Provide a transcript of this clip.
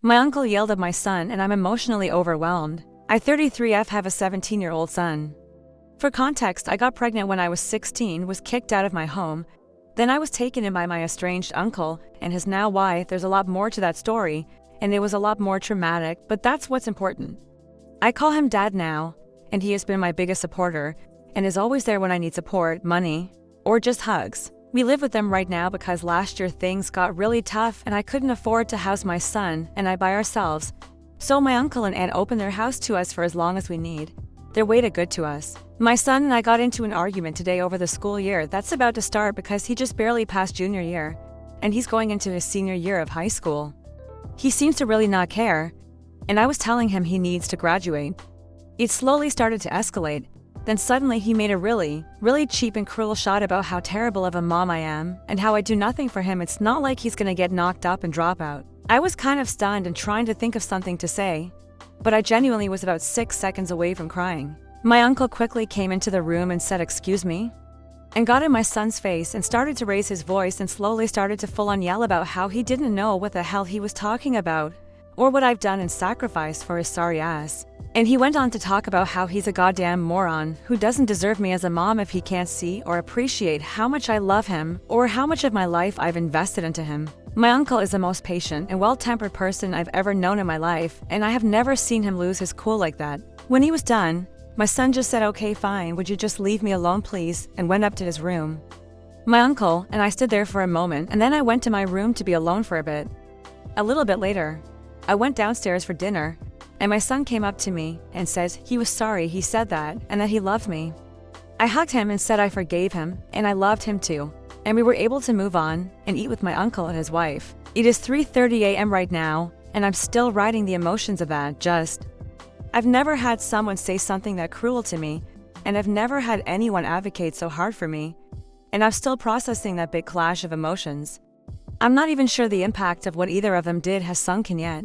My uncle yelled at my son and I'm emotionally overwhelmed. I 33F have a 17-year-old son. For context, I got pregnant when I was 16, was kicked out of my home. Then I was taken in by my estranged uncle and his now wife. There's a lot more to that story, and it was a lot more traumatic, but that's what's important. I call him Dad now, and he has been my biggest supporter and is always there when I need support, money, or just hugs. We live with them right now because last year things got really tough and I couldn't afford to house my son and I by ourselves. So my uncle and aunt opened their house to us for as long as we need. They're way too good to us. My son and I got into an argument today over the school year that's about to start because he just barely passed junior year, and he's going into his senior year of high school. He seems to really not care, and I was telling him he needs to graduate. It slowly started to escalate. Then suddenly he made a really cheap and cruel shot about how terrible of a mom I am and how I do nothing for him. It's not like he's gonna get knocked up and drop out. I was kind of stunned and trying to think of something to say, but I genuinely was about 6 seconds away from crying. My uncle quickly came into the room and said, "Excuse me?" and got in my son's face and started to raise his voice and slowly started to full-on yell about how he didn't know what the hell he was talking about or what I've done and sacrificed for his sorry ass. And he went on to talk about how he's a goddamn moron who doesn't deserve me as a mom if he can't see or appreciate how much I love him or how much of my life I've invested into him. My uncle is the most patient and well-tempered person I've ever known in my life, and I have never seen him lose his cool like that. When he was done, my son just said, "Okay, fine, would you just leave me alone please?" and went up to his room. My uncle and I stood there for a moment and then I went to my room to be alone for a bit. A little bit later, I went downstairs for dinner, and my son came up to me and says he was sorry he said that and that he loved me. I hugged him and said I forgave him and I loved him too, and we were able to move on and eat with my uncle and his wife. It is 3:30 a.m. right now, and I'm still riding the emotions of that. I've never had someone say something that cruel to me, and I've never had anyone advocate so hard for me, and I'm still processing that big clash of emotions. I'm not even sure the impact of what either of them did has sunk in yet.